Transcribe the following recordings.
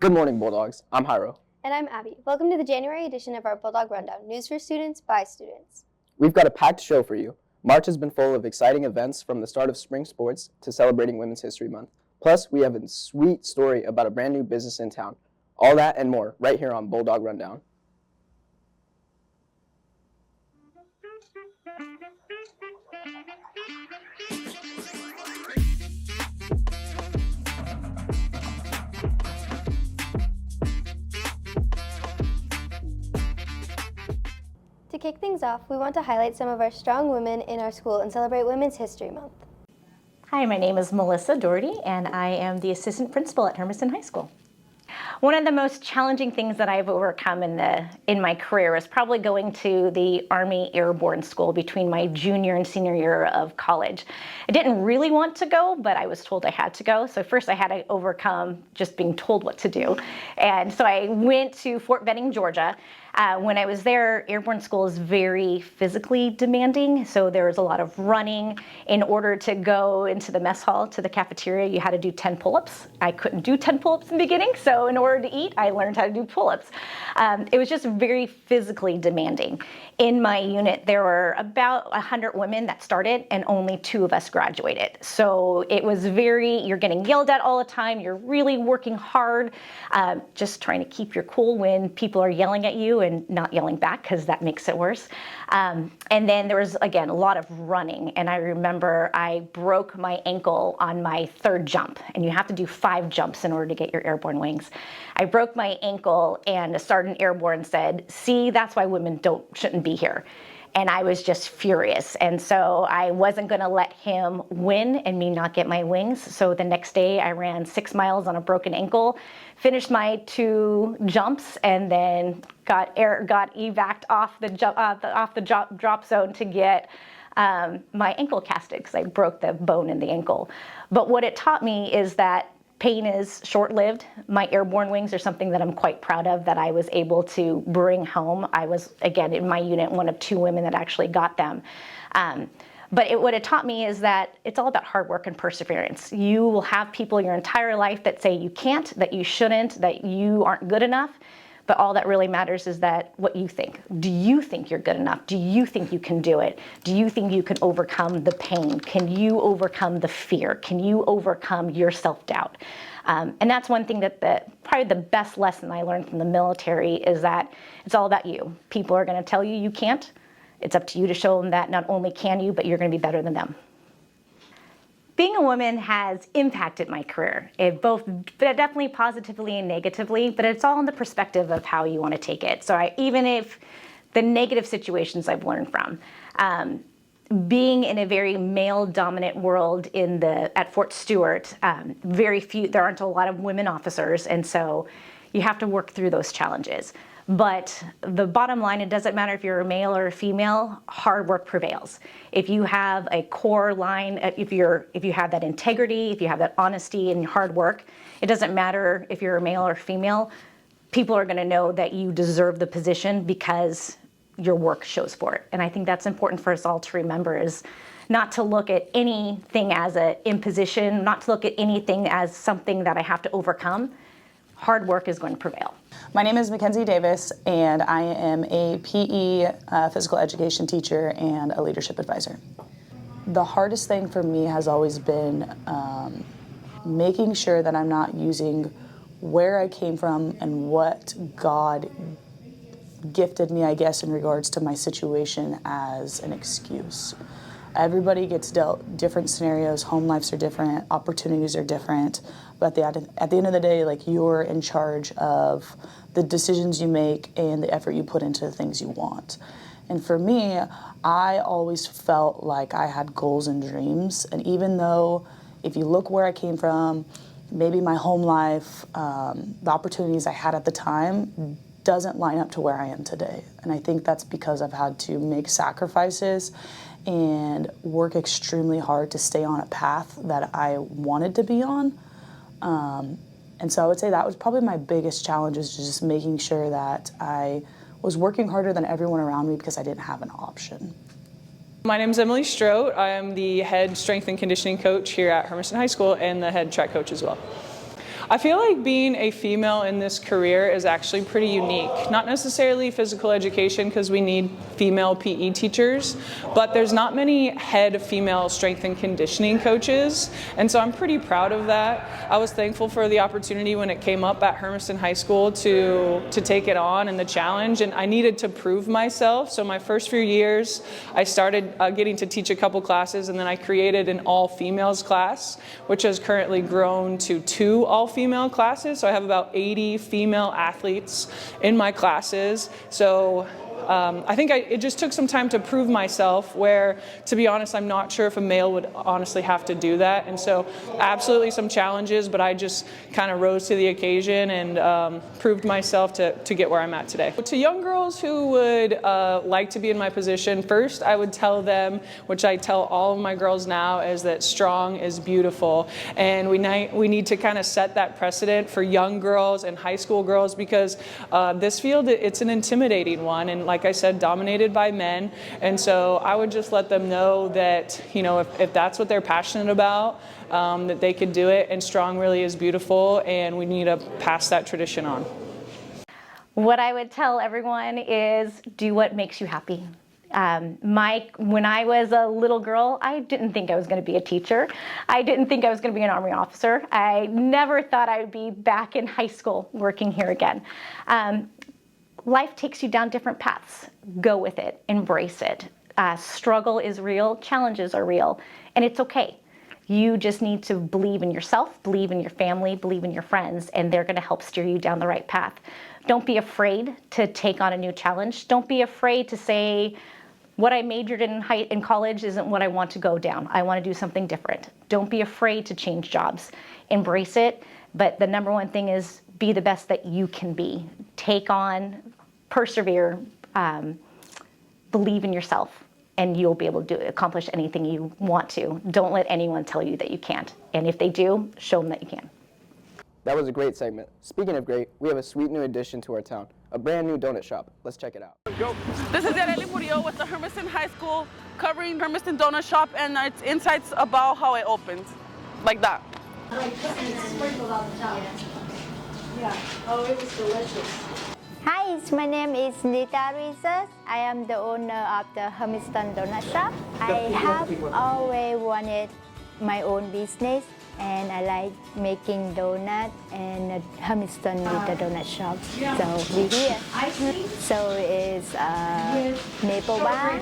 Good morning, Bulldogs. I'm Hyro. And I'm Abby. Welcome to the January edition of our Bulldog Rundown, news for students by students. We've got a packed show for you. March has been full of exciting events from the start of spring sports to celebrating Women's History Month. Plus, we have a sweet story about a brand new business in town. All that and more right here on Bulldog Rundown. To kick things off, we want to highlight some of our strong women in our school and celebrate Women's History Month. Hi, my name is Melissa Doherty, and I am the assistant principal at Hermiston High School. One of the most challenging things that I've overcome in my career is probably going to the Army Airborne School between my junior and senior year of college. I didn't really want to go, but I was told I had to go. So first I had to overcome just being told what to do. And so I went to Fort Benning, Georgia. When I was there, airborne school is very physically demanding, so there was a lot of running. In order to go into the mess hall, to the cafeteria, you had to do 10 pull-ups. I couldn't do 10 pull-ups in the beginning, so in order to eat, I learned how to do pull-ups. It was just very physically demanding. In my unit, there were about 100 women that started, and only 2 of us graduated. So it was you're getting yelled at all the time, you're really working hard, just trying to keep your cool when people are yelling at you and not yelling back, because that makes it worse. And then there was, again, a lot of running. And I remember I broke my ankle on my 3rd jump, and you have to do 5 jumps in order to get your airborne wings. I broke my ankle, and a sergeant airborne said, "See, that's why women shouldn't be here." And I was just furious. And so I wasn't gonna let him win and me not get my wings. So the next day I ran 6 miles on a broken ankle, finished my 2 jumps, and then got evac'd off the drop zone to get my ankle casted, because I broke the bone in the ankle. But what it taught me is that pain is short-lived. My airborne wings are something that I'm quite proud of, that I was able to bring home. I was, again, in my unit, one of 2 women that actually got them. But what it taught me is that it's all about hard work and perseverance. You will have people your entire life that say you can't, that you shouldn't, that you aren't good enough. But all that really matters is that what you think. Do you think you're good enough? Do you think you can do it? Do you think you can overcome the pain? Can you overcome the fear? Can you overcome your self-doubt? And that's one thing that probably the best lesson I learned from the military is that it's all about you. People are going to tell you you can't. It's up to you to show them that not only can you, but you're going to be better than them. Being a woman has impacted my career, definitely positively and negatively, but it's all in the perspective of how you want to take it. So even if the negative situations I've learned from, being in a very male-dominant world at Fort Stewart, there aren't a lot of women officers, and so you have to work through those challenges. But the bottom line, it doesn't matter if you're a male or a female, hard work prevails. If you have a core line, if you have that integrity, if you have that honesty and hard work, it doesn't matter if you're a male or female, people are gonna know that you deserve the position because your work shows for it. And I think that's important for us all to remember, is not to look at anything as an imposition, not to look at anything as something that I have to overcome. Hard work is going to prevail. My name is Mackenzie Davis, and I am a PE physical education teacher and a leadership advisor. The hardest thing for me has always been making sure that I'm not using where I came from and what God gifted me, I guess, in regards to my situation as an excuse. Everybody gets dealt different scenarios, home lives are different, opportunities are different, but at the end of the day, like, you're in charge of the decisions you make and the effort you put into the things you want. And for me, I always felt like I had goals and dreams, and even though, if you look where I came from, maybe my home life, the opportunities I had at the time doesn't line up to where I am today. And I think that's because I've had to make sacrifices and work extremely hard to stay on a path that I wanted to be on. And so I would say that was probably my biggest challenge, is just making sure that I was working harder than everyone around me because I didn't have an option. My name is Emily Strout. I am the head strength and conditioning coach here at Hermiston High School and the head track coach as well. I feel like being a female in this career is actually pretty unique. Not necessarily physical education because we need female PE teachers, but there's not many head female strength and conditioning coaches, and so I'm pretty proud of that. I was thankful for the opportunity when it came up at Hermiston High School to take it on and the challenge, and I needed to prove myself. So my first few years, I started getting to teach a couple classes, and then I created an all-females class, which has currently grown to 2 all-female classes. So I have about 80 female athletes in my classes. So I think it just took some time to prove myself, where, to be honest, I'm not sure if a male would honestly have to do that. And so absolutely some challenges, but I just kind of rose to the occasion and proved myself to get where I'm at today. To young girls who would like to be in my position, first I would tell them, which I tell all of my girls now, is that strong is beautiful. And we need to kind of set that precedent for young girls and high school girls, because this field, it's an intimidating one. And like I said, dominated by men. And so I would just let them know that, you know, if that's what they're passionate about, that they could do it, and strong really is beautiful, and we need to pass that tradition on. What I would tell everyone is do what makes you happy. When I was a little girl, I didn't think I was going to be a teacher. I didn't think I was going to be an Army officer. I never thought I would be back in high school working here again. Life takes you down different paths. Go with it, embrace it. Struggle is real, challenges are real, and it's okay. You just need to believe in yourself, believe in your family, believe in your friends, and they're gonna help steer you down the right path. Don't be afraid to take on a new challenge. Don't be afraid to say, what I majored in college isn't what I want to go down. I want to do something different. Don't be afraid to change jobs. Embrace it, but the number one thing is be the best that you can be. Take on, persevere, believe in yourself, and you'll be able to accomplish anything you want to. Don't let anyone tell you that you can't. And if they do, show them that you can. That was a great segment. Speaking of great, we have a sweet new addition to our town, a brand new donut shop. Let's check it out. This is Yareli Murillo with the Hermiston High School, covering Hermiston Donut Shop and its insights about how it opened, like that. Yeah. Oh, it was delicious. Hi, my name is Nita Rizas. I am the owner of the Hermiston Donut Shop. I have always wanted my own business, and I like making donuts and Hermiston with the donut shop. So we're here. So it's maple bar,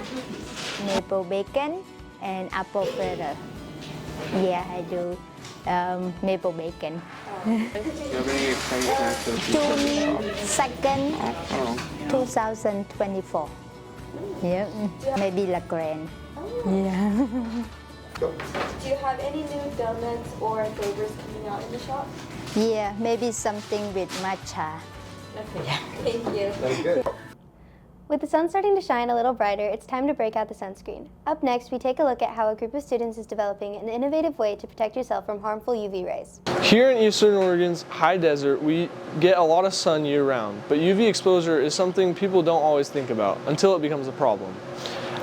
maple bacon, and apple fritter. Yeah, I do maple bacon. June 2nd, 2024. Yeah, maybe La Grande. Yeah. Do you have any new donuts or flavors coming out in the shop? Yeah, maybe something with matcha. Okay, thank you. That was good. With the sun starting to shine a little brighter, it's time to break out the sunscreen. Up next, we take a look at how a group of students is developing an innovative way to protect yourself from harmful UV rays. Here in Eastern Oregon's high desert, we get a lot of sun year-round, but UV exposure is something people don't always think about until it becomes a problem.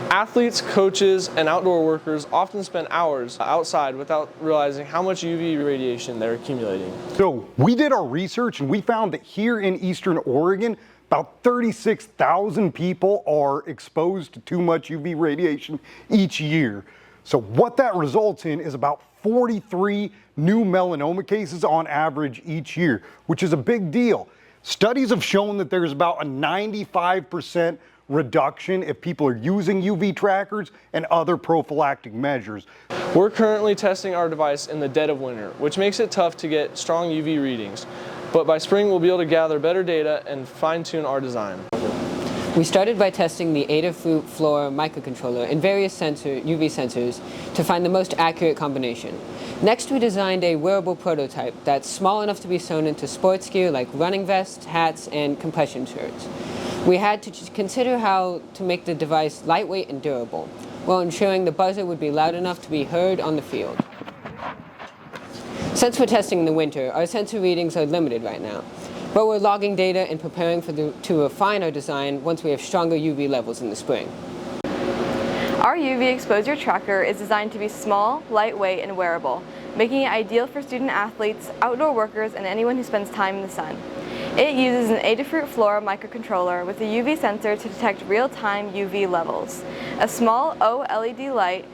Athletes, coaches, and outdoor workers often spend hours outside without realizing how much UV radiation they're accumulating. So we did our research and we found that here in Eastern Oregon, about 36,000 people are exposed to too much UV radiation each year. So what that results in is about 43 new melanoma cases on average each year, which is a big deal. Studies have shown that there's about a 95% reduction if people are using UV trackers and other prophylactic measures. We're currently testing our device in the dead of winter, which makes it tough to get strong UV readings. But by spring, we'll be able to gather better data and fine-tune our design. We started by testing the Adafruit Floor microcontroller and various UV sensors to find the most accurate combination. Next, we designed a wearable prototype that's small enough to be sewn into sports gear like running vests, hats, and compression shirts. We had to consider how to make the device lightweight and durable, while ensuring the buzzer would be loud enough to be heard on the field. Since we're testing in the winter, our sensor readings are limited right now, but we're logging data and preparing to refine our design once we have stronger UV levels in the spring. Our UV exposure tracker is designed to be small, lightweight, and wearable. making it ideal for student athletes, outdoor workers, and anyone who spends time in the sun. It uses an Adafruit Flora microcontroller with a UV sensor to detect real-time UV levels. A small OLED light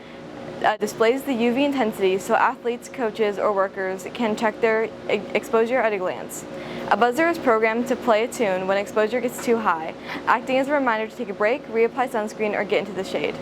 displays the UV intensity so athletes, coaches, or workers can check their exposure at a glance. A buzzer is programmed to play a tune when exposure gets too high, acting as a reminder to take a break, reapply sunscreen, or get into the shade.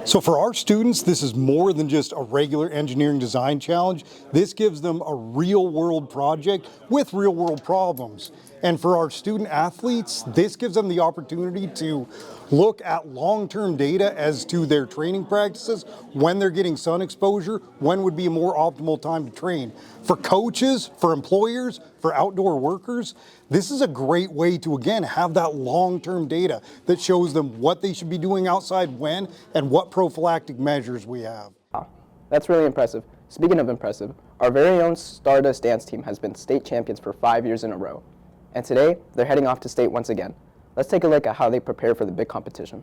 So for our students, this is more than just a regular engineering design challenge. This gives them a real-world project with real-world problems. And for our student athletes, this gives them the opportunity to look at long-term data as to their training practices, when they're getting sun exposure, when would be a more optimal time to train. For coaches, for employers, for outdoor workers, this is a great way to, again, have that long-term data that shows them what they should be doing outside when and what prophylactic measures we have. Wow, that's really impressive. Speaking of impressive, our very own Stardust dance team has been state champions for 5 years in a row. And today, they're heading off to state once again. Let's take a look at how they prepare for the big competition.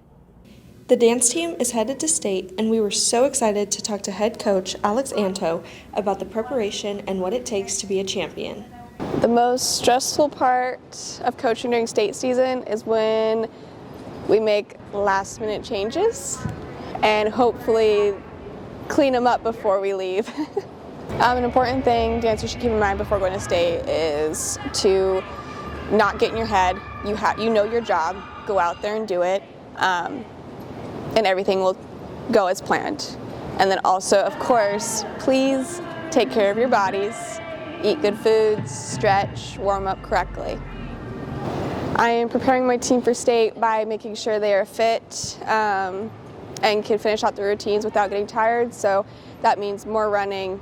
The dance team is headed to state, and we were so excited to talk to head coach Alex Anto about the preparation and what it takes to be a champion. The most stressful part of coaching during state season is when we make last-minute changes and hopefully clean them up before we leave. An important thing dancers should keep in mind before going to state is to not get in your head. You know your job. Go out there and do it, and everything will go as planned. And then also, of course, please take care of your bodies. Eat good foods, stretch, warm up correctly. I am preparing my team for state by making sure they are fit and can finish out their routines without getting tired. So that means more running,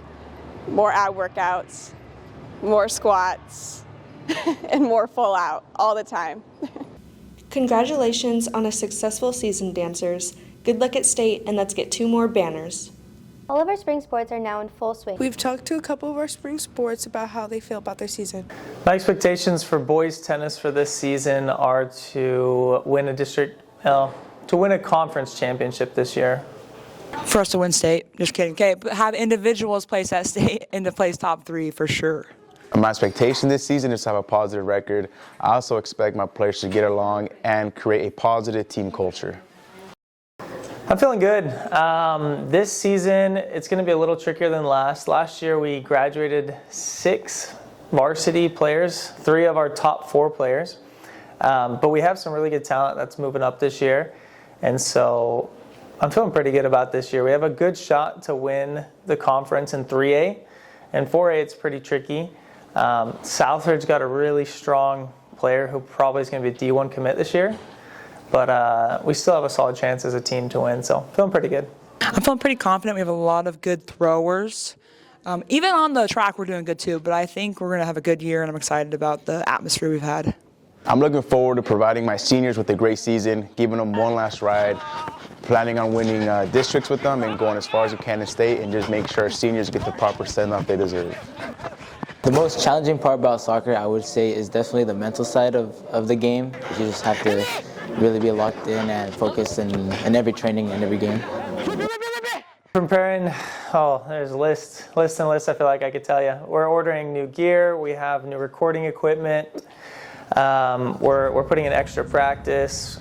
more ab workouts, more squats, and more full out all the time. Congratulations on a successful season, dancers. Good luck at state, and let's get 2 more banners. All of our spring sports are now in full swing. We've talked to a couple of our spring sports about how they feel about their season. My expectations for boys tennis for this season are to win a conference championship this year. For us to win state, just kidding. Okay, but have individuals place at state and to place top 3 for sure. My expectation this season is to have a positive record. I also expect my players to get along and create a positive team culture. I'm feeling good. This season, it's going to be a little trickier than last. Last year, we graduated 6 varsity players, 3 of our top 4 players. But we have some really good talent that's moving up this year. And so I'm feeling pretty good about this year. We have a good shot to win the conference in 3A. And 4A, it's pretty tricky. Southridge got a really strong player who probably is going to be a D1 commit this year. But we still have a solid chance as a team to win, so feeling pretty good. I'm feeling pretty confident. We have a lot of good throwers. Even on the track, we're doing good too, but I think we're going to have a good year, and I'm excited about the atmosphere we've had. I'm looking forward to providing my seniors with a great season, giving them one last ride, planning on winning districts with them and going as far as we can in state and just make sure our seniors get the proper send-off they deserve. The most challenging part about soccer, I would say, is definitely the mental side of the game. You just have to really be locked in and focused in every training and every game. Preparing, there's lists and lists I feel like I could tell you. We're ordering new gear, we have new recording equipment, we're putting in extra practice,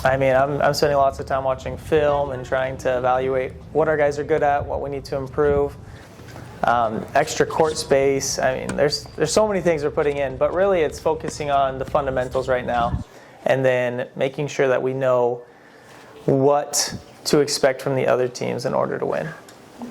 I'm spending lots of time watching film and trying to evaluate what our guys are good at, what we need to improve. Extra court space. There's so many things we're putting in, but really it's focusing on the fundamentals right now and then making sure that we know what to expect from the other teams in order to win.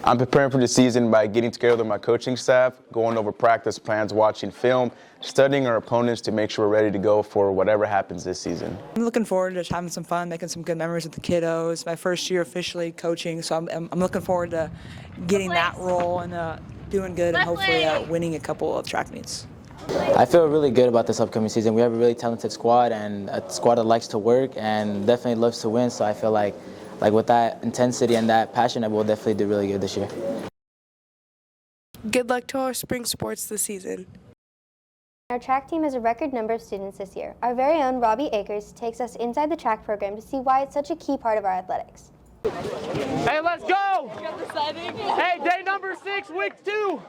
I'm preparing for the season by getting together with my coaching staff, going over practice plans, watching film, studying our opponents to make sure we're ready to go for whatever happens this season. I'm looking forward to just having some fun, making some good memories with the kiddos. My first year officially coaching, so I'm looking forward to getting that role and doing good and hopefully winning a couple of track meets. I feel really good about this upcoming season. We have a really talented squad and a squad that likes to work and definitely loves to win, so I feel like with that intensity and that passion, I will definitely do really good this year. Good luck to our spring sports this season. Our track team has a record number of students this year. Our very own Robbie Akers takes us inside the track program to see why it's such a key part of our athletics. Hey, let's go! go. Hey, day number 6, week 2.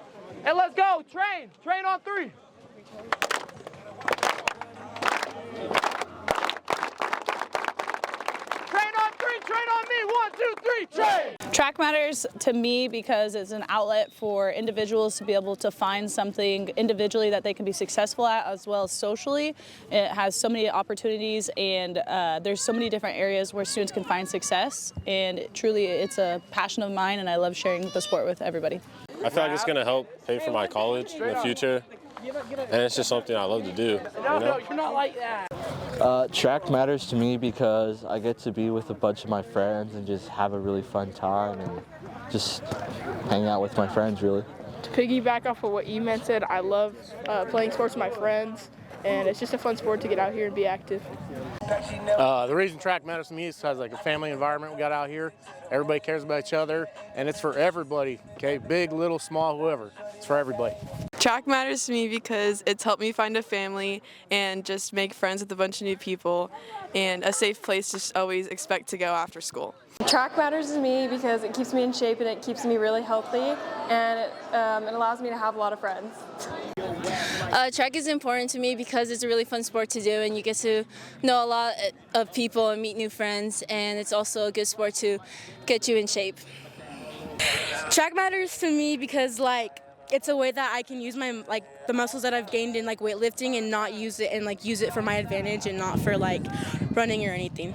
And let's go. Train on 3. Train on me, 1, 2, 3, train! Track matters to me because it's an outlet for individuals to be able to find something individually that they can be successful at, as well as socially. It has so many opportunities, and there's so many different areas where students can find success, and truly it's a passion of mine, and I love sharing the sport with everybody. I feel like it's going to help pay for my college in the future, and it's just something I love to do. No, you're not like that. Track matters to me because I get to be with a bunch of my friends and just have a really fun time and just hang out with my friends, really. To piggyback off of what E-Man said, I love playing sports with my friends, and it's just a fun sport to get out here and be active. The reason track matters to me is because like a family environment we got out here. Everybody cares about each other, and it's for everybody, okay? Big, little, small, whoever. It's for everybody. Track matters to me because it's helped me find a family and just make friends with a bunch of new people and a safe place to always expect to go after school. Track matters to me because it keeps me in shape and it keeps me really healthy, and it allows me to have a lot of friends. Track is important to me because it's a really fun sport to do, and you get to know a lot of people and meet new friends, and it's also a good sport to get you in shape. Track matters to me because it's a way that I can use my the muscles that I've gained in weightlifting and not use it use it for my advantage and not for running or anything.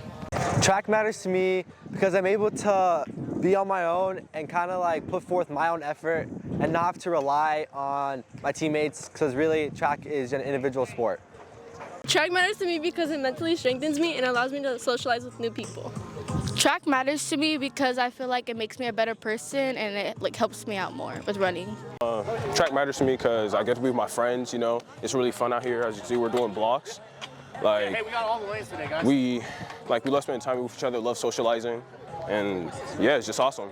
Track matters to me because I'm able to be on my own and kind of put forth my own effort and not have to rely on my teammates, because really track is an individual sport. Track matters to me because it mentally strengthens me and allows me to socialize with new people. Track matters to me because I feel like it makes me a better person and it helps me out more with running. Track matters to me because I get to be with my friends, you know. It's really fun out here. As you can see, we're doing blocks. Hey, we got all the lanes today, guys. We love spending time with each other, love socializing, and yeah, it's just awesome.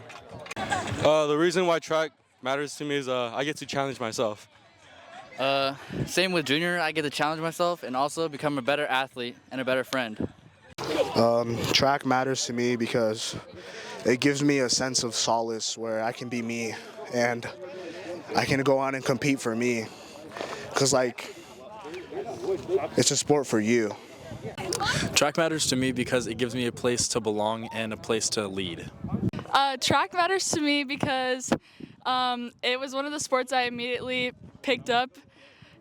The reason why track matters to me is I get to challenge myself. Same with junior, I get to challenge myself and also become a better athlete and a better friend. Track matters to me because it gives me a sense of solace where I can be me and I can go on and compete for me, because it's a sport for you. Track matters to me because it gives me a place to belong and a place to lead. Track matters to me because it was one of the sports I immediately picked up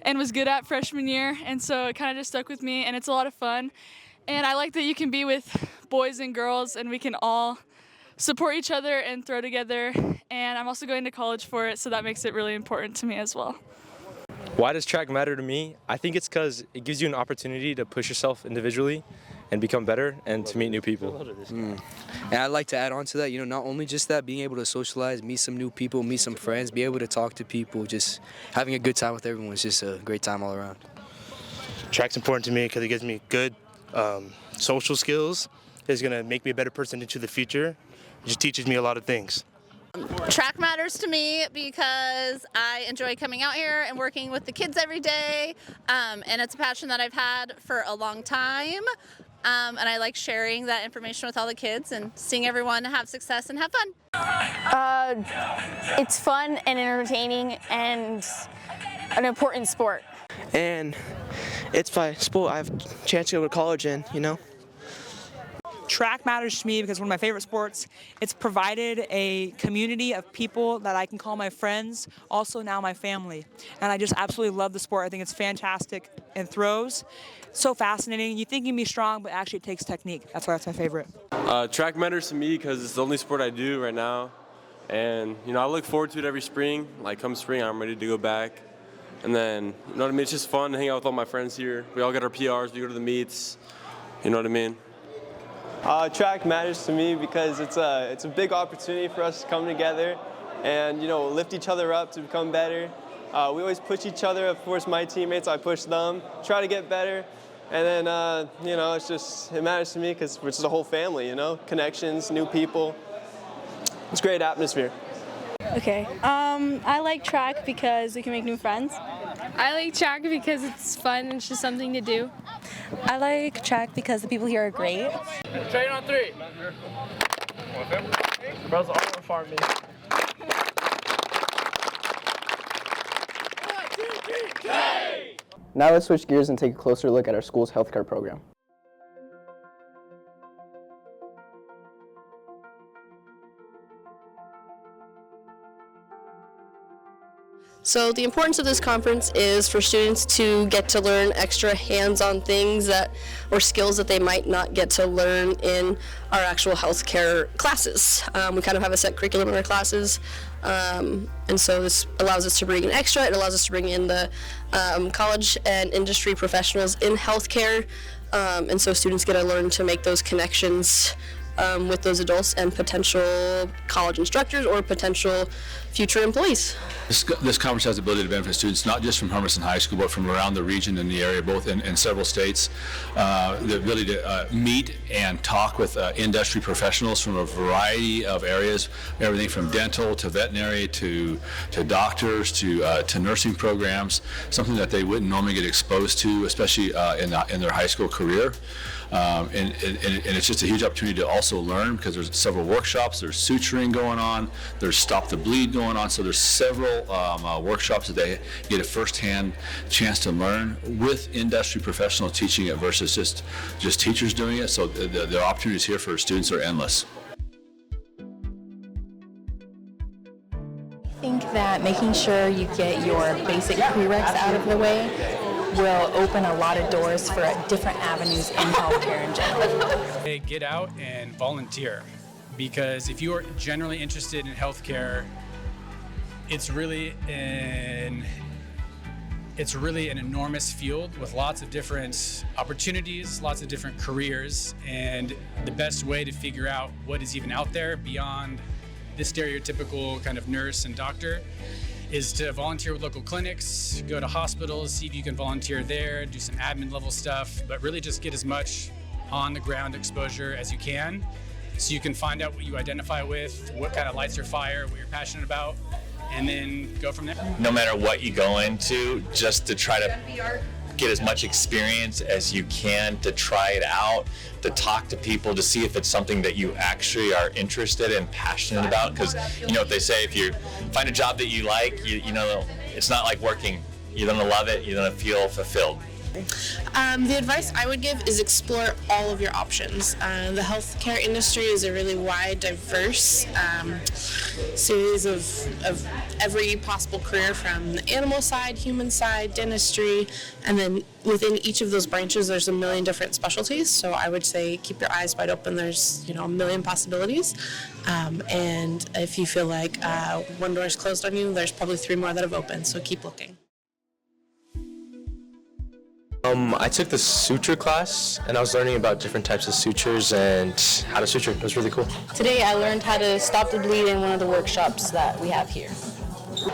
and was good at freshman year, and so it kind of just stuck with me, and it's a lot of fun. And I like that you can be with boys and girls and we can all support each other and throw together, and I'm also going to college for it, so that makes it really important to me as well. Why does track matter to me? I think it's because it gives you an opportunity to push yourself individually and become better and to meet new people. And I'd like to add on to that, not only just that, being able to socialize, meet some new people, meet some friends, be able to talk to people, just having a good time with everyone is just a great time all around. Track's important to me because it gives me good social skills. It's going to make me a better person into the future. It just teaches me a lot of things. Track matters to me because I enjoy coming out here and working with the kids every day, and it's a passion that I've had for a long time, and I like sharing that information with all the kids and seeing everyone have success and have fun. It's fun and entertaining and an important sport. And it's my sport I have a chance to go to college in, Track matters to me because one of my favorite sports. It's provided a community of people that I can call my friends, also now my family. And I just absolutely love the sport. I think it's fantastic. And throws, so fascinating. You think you can be strong, but actually it takes technique. That's why it's my favorite. Track matters to me because it's the only sport I do right now. And, I look forward to it every spring. Come spring, I'm ready to go back. And then, it's just fun to hang out with all my friends here. We all get our PRs, we go to the meets, you know what I mean? Track matters to me because it's a big opportunity for us to come together and lift each other up to become better. We always push each other. Of course, my teammates, I push them, try to get better, and then it matters to me because it's the whole family. Connections, new people. It's a great atmosphere. Okay, I like track because we can make new friends. I like track because it's fun and it's just something to do. I like track because the people here are great. Train on 3. front for me. Now let's switch gears and take a closer look at our school's healthcare program. So the importance of this conference is for students to get to learn extra hands-on things or skills that they might not get to learn in our actual healthcare classes. We kind of have a set curriculum in our classes, and so this allows us to bring in extra. It allows us to bring in the college and industry professionals in healthcare, and so students get to learn to make those connections with those adults and potential college instructors or potential future employees. This conference has the ability to benefit students not just from Hermiston High School, but from around the region and the area, both in several states. The ability to meet and talk with industry professionals from a variety of areas, everything from dental to veterinary to doctors to nursing programs, something that they wouldn't normally get exposed to, especially in their high school career. And it's just a huge opportunity to also learn, because there's several workshops, there's suturing going on, there's stop the bleed going on, so there's several workshops that they get a first-hand chance to learn with industry professionals teaching it versus just teachers doing it, so the opportunities here for students are endless. I think that making sure you get your basic prereqs out of the way will open a lot of doors for different avenues in healthcare in general. Get out and volunteer, because if you are generally interested in healthcare, it's really an enormous field with lots of different opportunities, lots of different careers, and the best way to figure out what is even out there beyond the stereotypical kind of nurse and doctor is to volunteer with local clinics, go to hospitals, see if you can volunteer there, do some admin level stuff, but really just get as much on the ground exposure as you can, so you can find out what you identify with, what kind of lights your fire, what you're passionate about, and then go from there. No matter what you go into, just to try to get as much experience as you can, to try it out, to talk to people, to see if it's something that you actually are interested and passionate about. Because you know what they say, if you find a job that you like, you know, it's not like working. You're gonna love it, you're gonna feel fulfilled. The advice I would give is explore all of your options. The healthcare industry is a really wide, diverse series of every possible career, from the animal side, human side, dentistry, and then within each of those branches there's a million different specialties. So I would say keep your eyes wide open. There's a million possibilities, and if you feel like one door is closed on you, there's probably 3 more that have opened, so keep looking. I took the suture class, and I was learning about different types of sutures and how to suture. It was really cool. Today I learned how to stop the bleed in one of the workshops that we have here.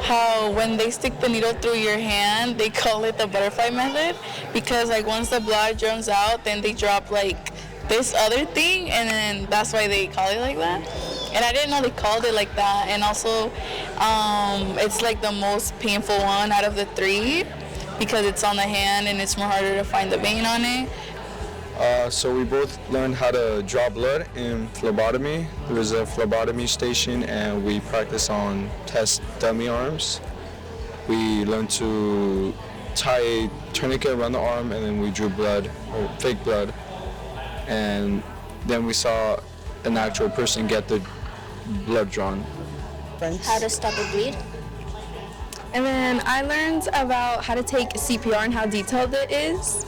How when they stick the needle through your hand, they call it the butterfly method, because like once the blood drains out, then they drop like this other thing, and then that's why they call it like that. And I didn't know they called it like that. And also, it's like the most painful one out of the 3, because it's on the hand and it's more harder to find the vein on it. So we both learned how to draw blood in phlebotomy. There was a phlebotomy station, and we practiced on test dummy arms. We learned to tie a tourniquet around the arm, and then we drew blood, or fake blood. And then we saw an actual person get the blood drawn. How to stop a bleed. And then I learned about how to take CPR and how detailed it is.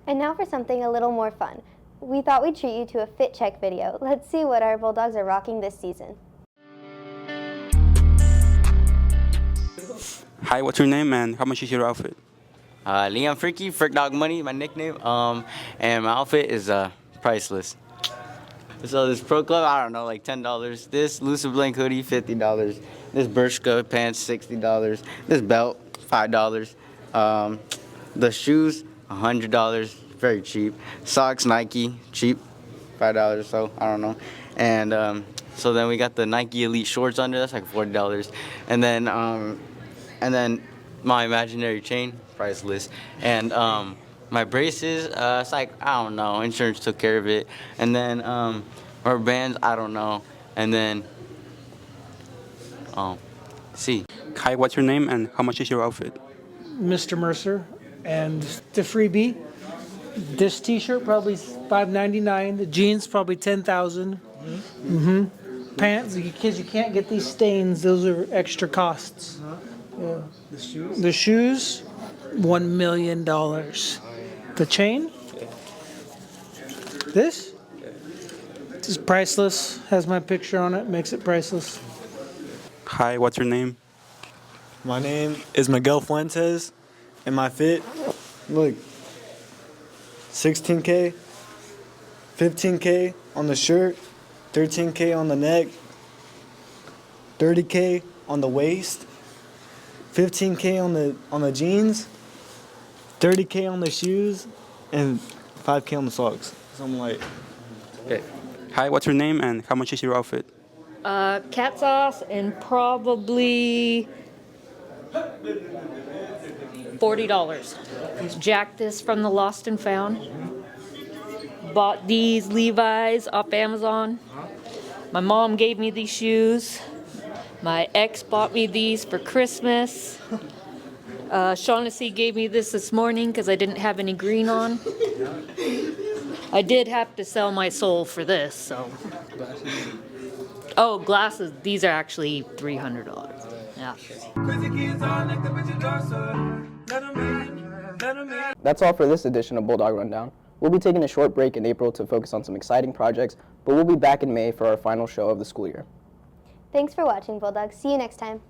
And now for something a little more fun. We thought we'd treat you to a fit check video. Let's see what our Bulldogs are rocking this season. Hi, what's your name and how much is your outfit? Leon Freaky, Frick Dog Money, my nickname. And my outfit is priceless. So this Pro Club, I don't know, like $10. This Lucid Blank hoodie, $50. This Bershka pants, $60. This belt, $5. The shoes, $100, very cheap. Socks, Nike, cheap, $5 or so, I don't know. And so then we got the Nike Elite shorts under, that's like $40. And then my imaginary chain, priceless. And My braces, it's like, I don't know, insurance took care of it. And then rubber bands, I don't know. And then, see. Hi, what's your name and how much is your outfit? Mr. Mercer, and the freebie. This T-shirt probably $5.99. The jeans probably $10,000. Pants, because you can't get these stains. Those are extra costs. Yeah. The shoes? The shoes, $1 million. The chain. This is priceless. Has my picture on it. Makes it priceless. Hi, what's your name? My name is Miguel Fuentes, and my fit, look, 16K, 15K on the shirt, 13K on the neck, 30K on the waist, 15K on the jeans, 30K on the shoes, and 5K on the socks. So I'm like, okay. Hi, what's your name and how much is your outfit? Cat sauce and probably $40. Jacked this from the Lost and Found. Bought these Levi's off Amazon. My mom gave me these shoes. My ex bought me these for Christmas. Shaughnessy gave me this morning because I didn't have any green on. I did have to sell my soul for this, so. Oh, glasses. These are actually $300. Yeah. That's all for this edition of Bulldog Rundown. We'll be taking a short break in April to focus on some exciting projects, but we'll be back in May for our final show of the school year. Thanks for watching, Bulldog. See you next time.